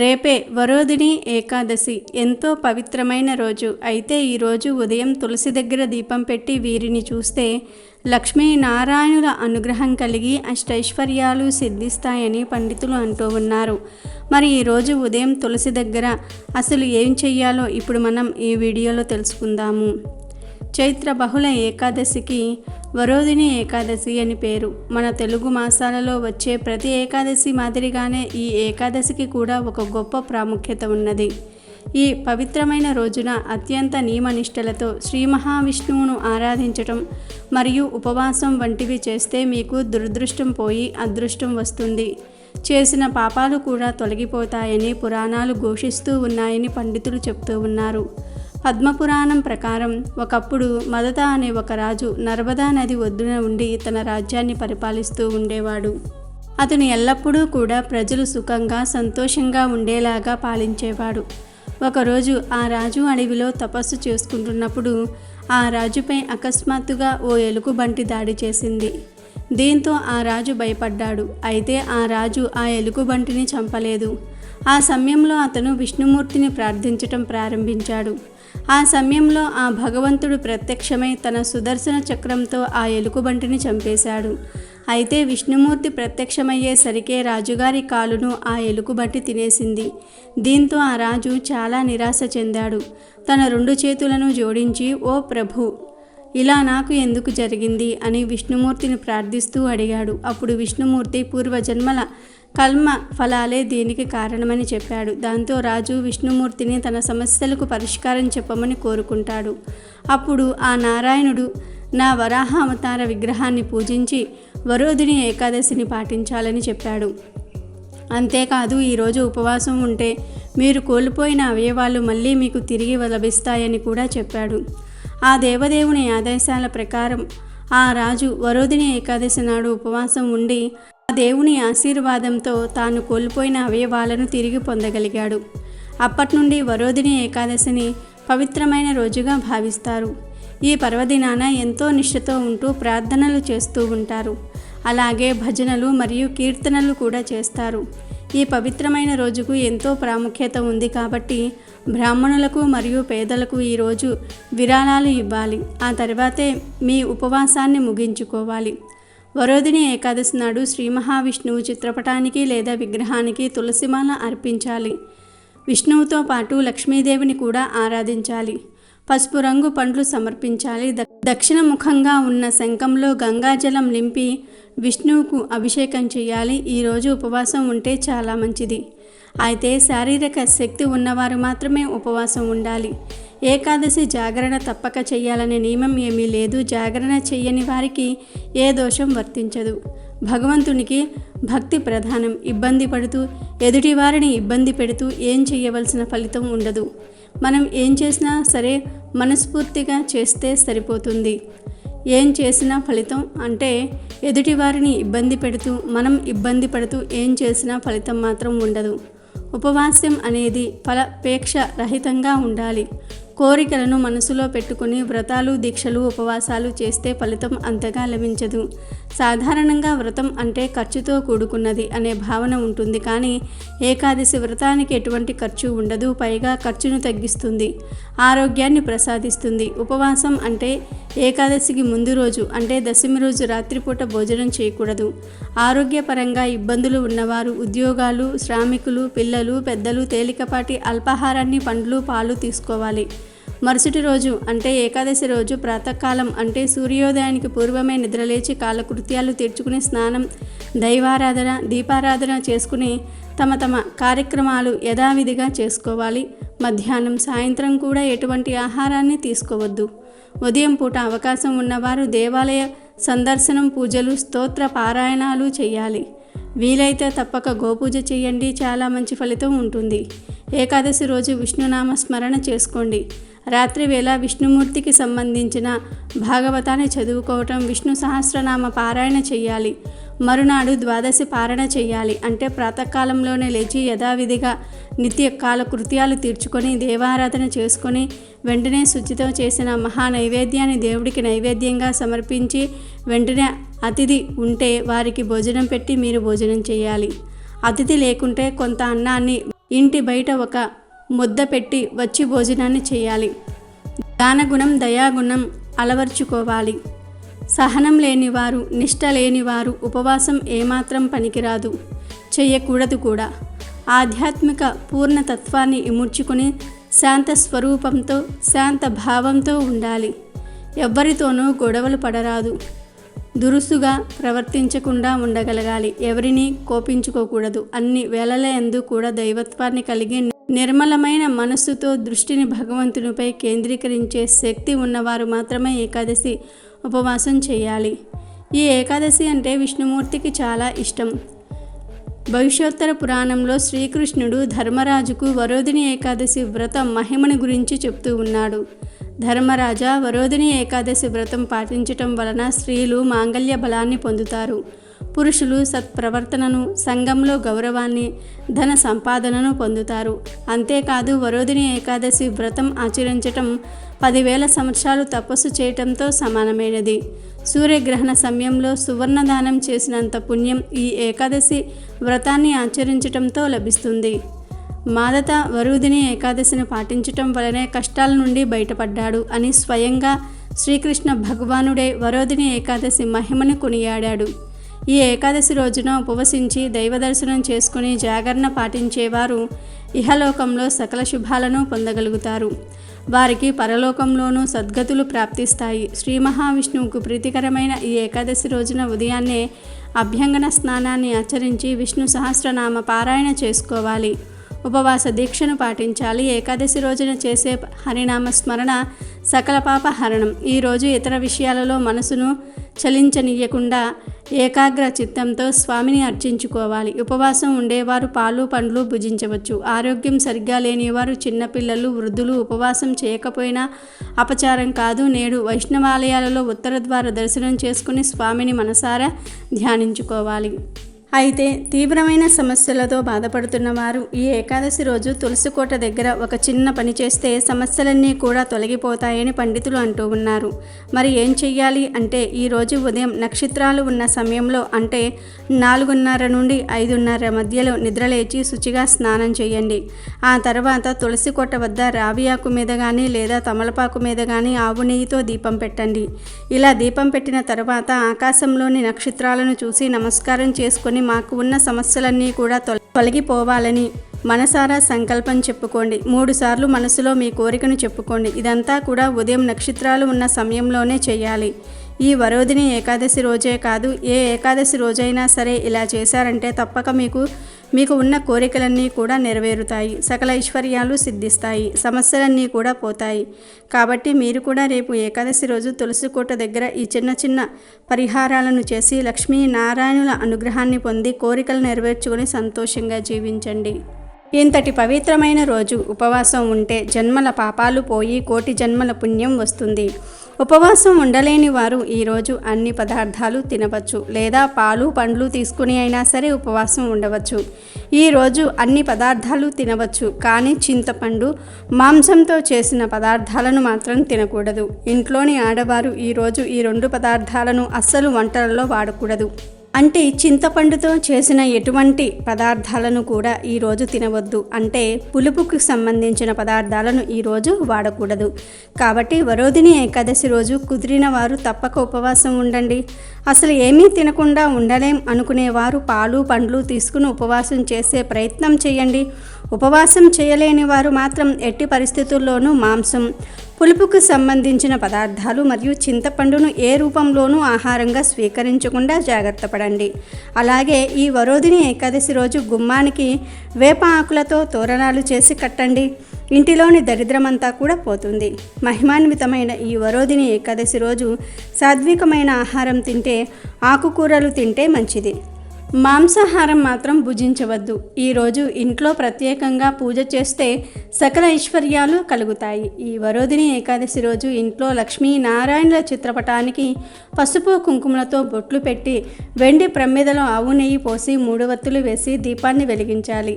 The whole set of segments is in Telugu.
రేపే వరోధిని ఏకాదశి. ఎంతో పవిత్రమైన రోజు. అయితే ఈరోజు ఉదయం తులసి దగ్గర దీపం పెట్టి వీరిని చూస్తే లక్ష్మీనారాయణుల అనుగ్రహం కలిగి అష్టైశ్వర్యాలు సిద్ధిస్తాయని పండితులు అంటూ ఉన్నారు. మరి ఈరోజు ఉదయం తులసి దగ్గర అసలు ఏం చెయ్యాలో ఇప్పుడు మనం ఈ వీడియోలో తెలుసుకుందాము. చైత్ర బహుళ ఏకాదశికి వరోధిని ఏకాదశి అని పేరు. మన తెలుగు మాసాలలో వచ్చే ప్రతి ఏకాదశి మాదిరిగానే ఈ ఏకాదశికి కూడా ఒక గొప్ప ప్రాముఖ్యత ఉన్నది. ఈ పవిత్రమైన రోజున అత్యంత నియమనిష్టలతో శ్రీ మహావిష్ణువును ఆరాధించటం మరియు ఉపవాసం వంటివి చేస్తే మీకు దురదృష్టం పోయి అదృష్టం వస్తుంది. చేసిన పాపాలు కూడా తొలగిపోతాయని పురాణాలు ఘోషిస్తూ ఉన్నాయని పండితులు చెప్తూ ఉన్నారు. పద్మపురాణం ప్రకారం ఒకప్పుడు మదత అనే ఒక రాజు నర్మదా నది ఒడ్డున ఉండి తన రాజ్యాన్ని పరిపాలిస్తూ ఉండేవాడు. అతను ఎల్లప్పుడూ కూడా ప్రజలు సుఖంగా సంతోషంగా ఉండేలాగా పాలించేవాడు. ఒకరోజు ఆ రాజు అడవిలో తపస్సు చేసుకుంటున్నప్పుడు ఆ రాజుపై అకస్మాత్తుగా ఓ ఎలుగుబంటి దాడి చేసింది. దీంతో ఆ రాజు భయపడ్డాడు. అయితే ఆ రాజు ఆ ఎలుగుబంటిని చంపలేదు. ఆ సమయంలో అతను విష్ణుమూర్తిని ప్రార్థించటం ప్రారంభించాడు. ఆ సమయంలో ఆ భగవంతుడు ప్రత్యక్షమై తన సుదర్శన చక్రంతో ఆ ఎలుగుబంటిని చంపేశాడు. అయితే విష్ణుమూర్తి ప్రత్యక్షమయ్యేసరికే రాజుగారి కాలును ఆ ఎలుగుబంటి తినేసింది. దీంతో ఆ రాజు చాలా నిరాశ చెందాడు. తన 2 చేతులను జోడించి, ఓ ప్రభు, ఇలా నాకు ఎందుకు జరిగింది అని విష్ణుమూర్తిని ప్రార్థిస్తూ అడిగాడు. అప్పుడు విష్ణుమూర్తి పూర్వజన్మల కల్మ ఫలాలే దీనికి కారణమని చెప్పాడు. దాంతో రాజు విష్ణుమూర్తిని తన సమస్యలకు పరిష్కారం చెప్పమని కోరుకుంటాడు. అప్పుడు ఆ నారాయణుడు నా వరాహ అవతార విగ్రహాన్ని పూజించి వరోధిని ఏకాదశిని పాటించాలని చెప్పాడు. అంతేకాదు ఈరోజు ఉపవాసం ఉంటే మీరు కోల్పోయిన అవయవాలు మళ్ళీ మీకు తిరిగి లభిస్తాయని కూడా చెప్పాడు. ఆ దేవదేవుని ఆదేశాల ప్రకారం ఆ రాజు వరోధిని ఏకాదశి నాడు ఉపవాసం ఉండి ఆ దేవుని ఆశీర్వాదంతో తాను కోల్పోయిన అవయవాలను తిరిగి పొందగలిగాడు. అప్పటి నుండి వరోధిని ఏకాదశిని పవిత్రమైన రోజుగా భావిస్తారు. ఈ పర్వదినాన ఎంతో నిష్ఠతో ఉంటూ ప్రార్థనలు చేస్తూ ఉంటారు. అలాగే భజనలు మరియు కీర్తనలు కూడా చేస్తారు. ఈ పవిత్రమైన రోజుకు ఎంతో ప్రాముఖ్యత ఉంది కాబట్టి బ్రాహ్మణులకు మరియు పేదలకు ఈరోజు విరాళాలు ఇవ్వాలి. ఆ తర్వాతే మీ ఉపవాసాన్ని ముగించుకోవాలి. వరోధిని ఏకాదశి నాడు శ్రీ మహావిష్ణువు చిత్రపటానికి లేదా విగ్రహానికి తులసిమాల అర్పించాలి. విష్ణువుతో పాటు లక్ష్మీదేవిని కూడా ఆరాధించాలి. పసుపు రంగు పండ్లు సమర్పించాలి. దక్షిణ ముఖంగా ఉన్న శంఖంలో గంగాజలం నింపి విష్ణువుకు అభిషేకం చేయాలి. ఈరోజు ఉపవాసం ఉంటే చాలా మంచిది. అయితే శారీరక శక్తి ఉన్నవారు మాత్రమే ఉపవాసం ఉండాలి. ఏకాదశి జాగరణ తప్పక చేయాలనే నియమం ఏమీ లేదు. జాగరణ చెయ్యని వారికి ఏ దోషం వర్తించదు. భగవంతునికి భక్తి ప్రధానం. ఇబ్బంది పడుతూ ఎదుటివారిని ఇబ్బంది పెడుతూ ఏం చేయవలసిన ఫలితం ఉండదు. మనం ఏం చేసినా సరే మనస్ఫూర్తిగా చేస్తే సరిపోతుంది. ఏం చేసినా ఫలితం అంటే ఎదుటివారిని ఇబ్బంది పెడుతూ మనం ఇబ్బంది పడుతూ ఏం చేసినా ఫలితం మాత్రం ఉండదు. ఉపవాసం అనేది ఫలాపేక్ష రహితంగా ఉండాలి. కోరికలను మనసులో పెట్టుకుని వ్రతాలు దీక్షలు ఉపవాసాలు చేస్తే ఫలితం అంతగా లభించదు. సాధారణంగా వ్రతం అంటే ఖర్చుతో కూడుకున్నది అనే భావన ఉంటుంది. కానీ ఏకాదశి వ్రతానికి ఎటువంటి ఖర్చు ఉండదు. పైగా ఖర్చును తగ్గిస్తుంది, ఆరోగ్యాన్ని ప్రసాదిస్తుంది. ఉపవాసం అంటే ఏకాదశికి ముందు రోజు అంటే దశమి రోజు రాత్రిపూట భోజనం చేయకూడదు. ఆరోగ్యపరంగా ఇబ్బందులు ఉన్నవారు, ఉద్యోగాలు, శ్రామికులు, పిల్లలు, పెద్దలు తేలికపాటి అల్పాహారాన్ని, పండ్లు, పాలు తీసుకోవాలి. మరుసటి రోజు అంటే ఏకాదశి రోజు ప్రాతకాలం అంటే సూర్యోదయానికి పూర్వమే నిద్రలేచి కాలకృత్యాలు తీర్చుకుని స్నానం, దైవారాధన, దీపారాధన చేసుకుని తమ తమ కార్యక్రమాలు యథావిధిగా చేసుకోవాలి. మధ్యాహ్నం సాయంత్రం కూడా ఎటువంటి ఆహారాన్ని తీసుకోవద్దు. ఉదయం పూట అవకాశం ఉన్నవారు దేవాలయ సందర్శనం, పూజలు, స్తోత్ర పారాయణాలు చేయాలి. వీలైతే తప్పక గోపూజ చేయండి. చాలా మంచి ఫలితం ఉంటుంది. ఏకాదశి రోజు విష్ణునామ స్మరణ చేసుకోండి. రాత్రివేళ విష్ణుమూర్తికి సంబంధించిన భాగవతాన్ని చదువుకోవటం, విష్ణు సహస్రనామ పారాయణ చేయాలి. మరునాడు ద్వాదశి పారణ చేయాలి. అంటే ప్రాతకాలంలోనే లేచి యథావిధిగా నిత్య కాలకృత్యాలు తీర్చుకొని దేవారాధన చేసుకొని వెంటనే శుచితో చేసిన మహా నైవేద్యాన్ని దేవుడికి నైవేద్యంగా సమర్పించి వెంటనే అతిథి ఉంటే వారికి భోజనం పెట్టి మీరు భోజనం చేయాలి. అతిథి లేకుంటే కొంత అన్నాన్ని ఇంటి బయట ఒక ముద్ద పెట్టి వచ్చి భోజనాన్ని చేయాలి. దానగుణం దయాగుణం అలవర్చుకోవాలి. సహనం లేనివారు, నిష్ట లేనివారు ఉపవాసం ఏమాత్రం పనికిరాదు, చెయ్యకూడదు కూడా. ఆధ్యాత్మిక పూర్ణతత్వాన్ని ఇముడ్చుకొని శాంత స్వరూపంతో శాంత భావంతో ఉండాలి. ఎవ్వరితోనూ గొడవలు పడరాదు. దురుసుగా ప్రవర్తించకుండా ఉండగలగాలి. ఎవరిని కోపించుకోకూడదు. అన్ని వేళలందు కూడా దైవత్వాన్ని కలిగి నిర్మలమైన మనస్సుతో దృష్టిని భగవంతునిపై కేంద్రీకరించే శక్తి ఉన్నవారు మాత్రమే ఏకాదశి ఉపవాసం చేయాలి. ఈ ఏకాదశి అంటే విష్ణుమూర్తికి చాలా ఇష్టం. భవిష్యోత్తర పురాణంలో శ్రీకృష్ణుడు ధర్మరాజుకు వరోధిని ఏకాదశి వ్రతం మహిమను గురించి చెప్తూ ఉన్నాడు. ధర్మరాజా, వరోధిని ఏకాదశి వ్రతం పాటించటం వలన స్త్రీలు మాంగళ్య బలాన్ని పొందుతారు. పురుషులు సత్ప్రవర్తనను, సంఘంలో గౌరవాన్ని, ధన సంపాదనను పొందుతారు. అంతేకాదు వరోధిని ఏకాదశి వ్రతం ఆచరించటం 10,000 సంవత్సరాలు తపస్సు చేయటంతో సమానమైనది. సూర్యగ్రహణ సమయంలో సువర్ణదానం చేసినంత పుణ్యం ఈ ఏకాదశి వ్రతాన్ని ఆచరించటంతో లభిస్తుంది. మాదత వరోధిని ఏకాదశిని పాటించటం వలనే కష్టాల నుండి బయటపడ్డాడు అని స్వయంగా శ్రీకృష్ణ భగవానుడే వరోధిని ఏకాదశి మహిమను కొనియాడాడు. ఈ ఏకాదశి రోజున ఉపవసించి దైవదర్శనం చేసుకుని జాగరణ పాటించేవారు ఇహలోకంలో సకల శుభాలను పొందగలుగుతారు. వారికి పరలోకంలోనూ సద్గతులు ప్రాప్తిస్తాయి. శ్రీ మహావిష్ణువుకు ప్రీతికరమైన ఈ ఏకాదశి రోజున ఉదయాన్నే అభ్యంగన స్నానాన్ని ఆచరించి విష్ణు సహస్రనామ పారాయణ చేసుకోవాలి. ఉపవాస దీక్షను పాటించాలి. ఏకాదశి రోజున చేసే హరినామ స్మరణ సకల పాప హరణం. ఈరోజు ఇతర విషయాలలో మనసును చలించనీయకుండా ఏకాగ్ర చిత్తంతో స్వామిని అర్చించుకోవాలి. ఉపవాసం ఉండేవారు పాలు పండ్లు భుజించవచ్చు. ఆరోగ్యం సరిగ్గా లేనివారు, చిన్నపిల్లలు, వృద్ధులు ఉపవాసం చేయకపోయినా అపచారం కాదు. నేడు వైష్ణవాలయాలలో ఉత్తర ద్వార దర్శనం చేసుకుని స్వామిని మనసారా ధ్యానించుకోవాలి. అయితే తీవ్రమైన సమస్యలతో బాధపడుతున్న వారు ఈ ఏకాదశి రోజు తులసి కోట దగ్గర ఒక చిన్న పని చేస్తే సమస్యలన్నీ కూడా తొలగిపోతాయని పండితులు అంటూ ఉన్నారు. మరి ఏం చెయ్యాలి అంటే ఈరోజు ఉదయం నక్షత్రాలు ఉన్న సమయంలో అంటే 4:30 నుండి 5:30 మధ్యలో నిద్రలేచి శుచిగా స్నానం చేయండి. ఆ తర్వాత తులసి కోట వద్ద రావి ఆకు మీద కానీ లేదా తమలపాకు మీద కానీ ఆవు నెయ్యితో దీపం పెట్టండి. ఇలా దీపం పెట్టిన తర్వాత ఆకాశంలోని నక్షత్రాలను చూసి నమస్కారం చేసుకొని మాకు ఉన్న సమస్యలన్నీ కూడా తొలగిపోవాలని మనసారా సంకల్పం చెప్పుకోండి. 3 సార్లు మనసులో మీ కోరికను చెప్పుకోండి. ఇదంతా కూడా ఉదయం నక్షత్రాలు ఉన్న సమయంలోనే చేయాలి. ఈ వరోధిని ఏకాదశి రోజే కాదు, ఏ ఏకాదశి రోజైనా సరే ఇలా చేశారంటే తప్పక మీకు ఉన్న కోరికలన్నీ కూడా నెరవేరుతాయి. సకల ఐశ్వర్యాలు సిద్ధిస్తాయి. సమస్యలన్నీ కూడా పోతాయి. కాబట్టి మీరు కూడా రేపు ఏకాదశి రోజు తులసి కోట దగ్గర ఈ చిన్న చిన్న పరిహారాలను చేసి లక్ష్మీ నారాయణుల అనుగ్రహాన్ని పొంది కోరికలు నెరవేర్చుకొని సంతోషంగా జీవించండి. ఇంతటి పవిత్రమైన రోజు ఉపవాసం ఉంటే జన్మల పాపాలు పోయి కోటి జన్మల పుణ్యం వస్తుంది. ఉపవాసం ఉండలేని వారు ఈరోజు అన్ని పదార్థాలు తినవచ్చు, లేదా పాలు పండ్లు తీసుకుని అయినా సరే ఉపవాసం ఉండవచ్చు. ఈరోజు అన్ని పదార్థాలు తినవచ్చు, కానీ చింతపండు, మాంసంతో చేసిన పదార్థాలను మాత్రం తినకూడదు. ఇంట్లోని ఆడవారు ఈరోజు ఈ 2 పదార్థాలను అస్సలు వంటలలో వాడకూడదు. అంటే చింతపండుతో చేసిన ఎటువంటి పదార్థాలను కూడా ఈరోజు తినవద్దు. అంటే పులుపుకు సంబంధించిన పదార్థాలను ఈరోజు వాడకూడదు. కాబట్టి వరోధిని ఏకాదశి రోజు కుదిరిన వారు తప్పక ఉపవాసం ఉండండి. అసలు ఏమీ తినకుండా ఉండలేం అనుకునేవారు పాలు పండ్లు తీసుకుని ఉపవాసం చేసే ప్రయత్నం చేయండి. ఉపవాసం చేయలేని వారు మాత్రం ఎట్టి పరిస్థితుల్లోనూ మాంసం, పులుపుకు సంబంధించిన పదార్థాలు మరియు చింతపండును ఏ రూపంలోనూ ఆహారంగా స్వీకరించకుండా జాగ్రత్త పడండి. అలాగే ఈ వరోధిని ఏకాదశి రోజు గుమ్మానికి వేప ఆకులతో తోరణాలు చేసి కట్టండి. ఇంటిలోని దరిద్రమంతా కూడా పోతుంది. మహిమాన్వితమైన ఈ వరోధిని ఏకాదశి రోజు సాత్వికమైన ఆహారం తింటే, ఆకుకూరలు తింటే మంచిది. మాంసాహారం మాత్రం భుజించవద్దు. ఈరోజు ఇంట్లో ప్రత్యేకంగా పూజ చేస్తే సకల ఐశ్వర్యాలు కలుగుతాయి. ఈ వరోధిని ఏకాదశి రోజు ఇంట్లో లక్ష్మీనారాయణుల చిత్రపటానికి పసుపు కుంకుమలతో బొట్లు పెట్టి వెండి ప్రమిదలో ఆవు నెయ్యి పోసి 3 వత్తులు వేసి దీపాన్ని వెలిగించాలి.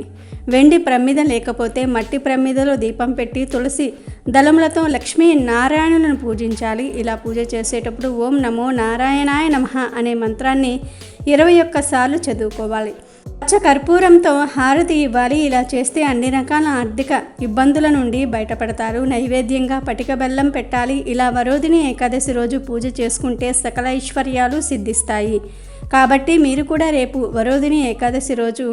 వెండి ప్రమిద లేకపోతే మట్టి ప్రమిదలో దీపం పెట్టి తులసి దళములతో లక్ష్మీనారాయణులను పూజించాలి. ఇలా పూజ చేసేటప్పుడు ఓం నమో నారాయణాయ నమః అనే మంత్రాన్ని 21 సార్లు చదువుకోవాలి. పచ్చ కర్పూరంతో హారతి ఇవ్వాలి. ఇలా చేస్తే అన్ని రకాల ఆర్థిక ఇబ్బందుల నుండి బయటపడతారు. నైవేద్యంగా పటిక బెల్లం పెట్టాలి. ఇలా వరోధిని ఏకాదశి రోజు పూజ చేసుకుంటే సకల ఐశ్వర్యాలు సిద్ధిస్తాయి. కాబట్టి మీరు కూడా రేపు వరోధిని ఏకాదశి రోజు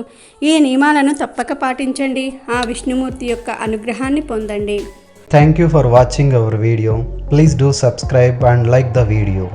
ఈ నియమాలను తప్పక పాటించండి. ఆ విష్ణుమూర్తి యొక్క అనుగ్రహాన్ని పొందండి. Thank you for watching our video. Please do subscribe and like the video.